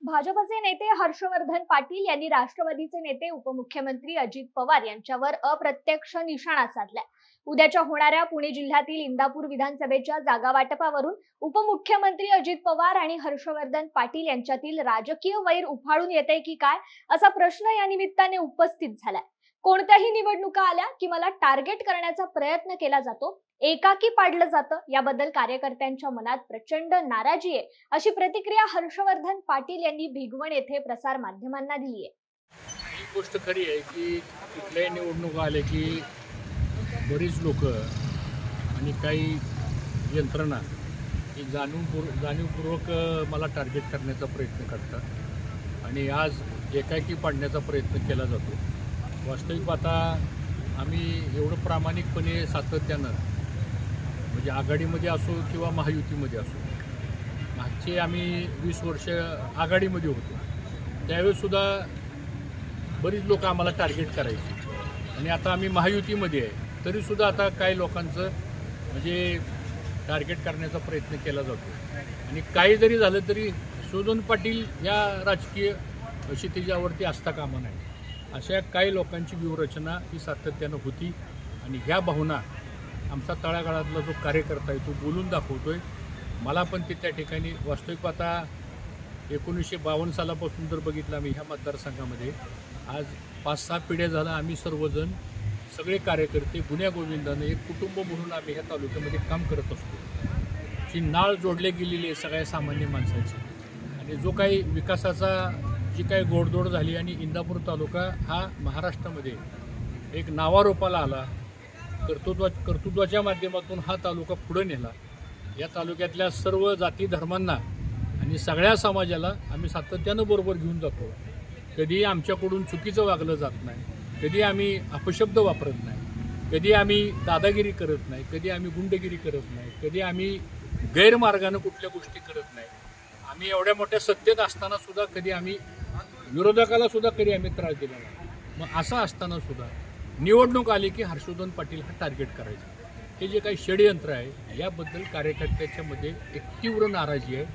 भाजपचे नेते हर्षवर्धन पाटील यांनी राष्ट्रवादीचे नेते उपमुख्यमंत्री अजित पवार यांच्यावर अप्रत्यक्ष निशाणा साधलाय। उद्याच्या होणाऱ्या पुणे जिल्ह्यातील इंदापूर विधानसभेच्या जागा वाटपावरून उपमुख्यमंत्री अजित पवार आणि हर्षवर्धन पाटील यांच्यातील राजकीय वैर उफाळून येते की काय असा प्रश्न या निमित्ताने उपस्थित झालाय। कोणत्याही निवडणुका आल्या की मला टार्गेट करण्याचा प्रयत्न केला जातो, एकाकी पाडलं जातं, याबद्दल कार्यकर्त्यांच्या मनात प्रचंड नाराजी आहे, अशी प्रतिक्रिया हर्षवर्धन पाटील यांनी भिगवण येथे प्रसार माध्यमांना दिली आहे। ही गोष्ट खरी आहे की कुठल्याही निवडणुका आले की बरीच लोक आणि काही यंत्रणा ही जाणीवपूर्वक मला टार्गेट करण्याचा प्रयत्न करतात आणि आज एकाकी पाडण्याचा प्रयत्न केला जातो। वास्तविक पाहता आम्ही एवढं प्रामाणिकपणे सातत्यानं म्हणजे आघाडीमध्ये असो किंवा महायुतीमध्ये असो, मागचे आम्ही 20 वर्ष आघाडीमध्ये होतो त्यावेळेसुद्धा बरीच लोक आम्हाला टार्गेट करायची आणि आता आम्ही महायुतीमध्ये आहे तरीसुद्धा आता काही लोकांचं म्हणजे टार्गेट करण्याचा प्रयत्न केला जातो आणि काही जरी झालं तरी हर्षवर्धन पाटील या राजकीय क्षितिजावरती असता कामा नाही, अशा काही लोकांची व्यूहरचना ही सातत्यानं होती आणि ह्या भावना आमचा तळागाळातला जो कार्यकर्ता आहे तो बोलून दाखवतोय। मला पण ते त्या ठिकाणी वास्तविक आता 1952 सालापासून जर बघितलं आम्ही ह्या मतदारसंघामध्ये आज 5-6 पिढ्या झाला आम्ही सर्वजण सगळे कार्यकर्ते गुन्ह्या गोविंदानं एक कुटुंब म्हणून आम्ही ह्या तालुक्यामध्ये काम करत असतो। जी नाळ जोडले गेलेली आहे सगळ्या सामान्य माणसाची आणि जो काही विकासाचा जी काही गोडदोड झाली आणि इंदापूर तालुका हा महाराष्ट्रामध्ये एक नावारूपाला आला, कर्तृत्वाच्या माध्यमातून हा तालुका पुढे नेला। या तालुक्यातल्या सर्व जाती धर्मांना आणि सगळ्या समाजाला आम्ही सातत्यानं बरोबर घेऊन जातो। कधी आमच्याकडून चुकीचं वागलं जात नाही, कधी आम्ही अपशब्द वापरत नाही, कधी आम्ही दादागिरी करत नाही, कधी आम्ही गुंडगिरी करत नाही, कधी आम्ही गैरमार्गानं कुठल्या गोष्टी करत नाही। आम्ही एवढ्या मोठ्या सत्तेत असताना सुद्धा कधी आम्ही विरोधकाला सुद्धा कधी आम्ही त्रास दिला नाही। मग असं असताना सुद्धा निवडणूक आली की हर्षवर्धन पाटील हा टार्गेट करायचा, हे जे काही षडयंत्र आहे याबद्दल कार्यकर्त्याच्या मध्ये एक तीव्र नाराजी आहे।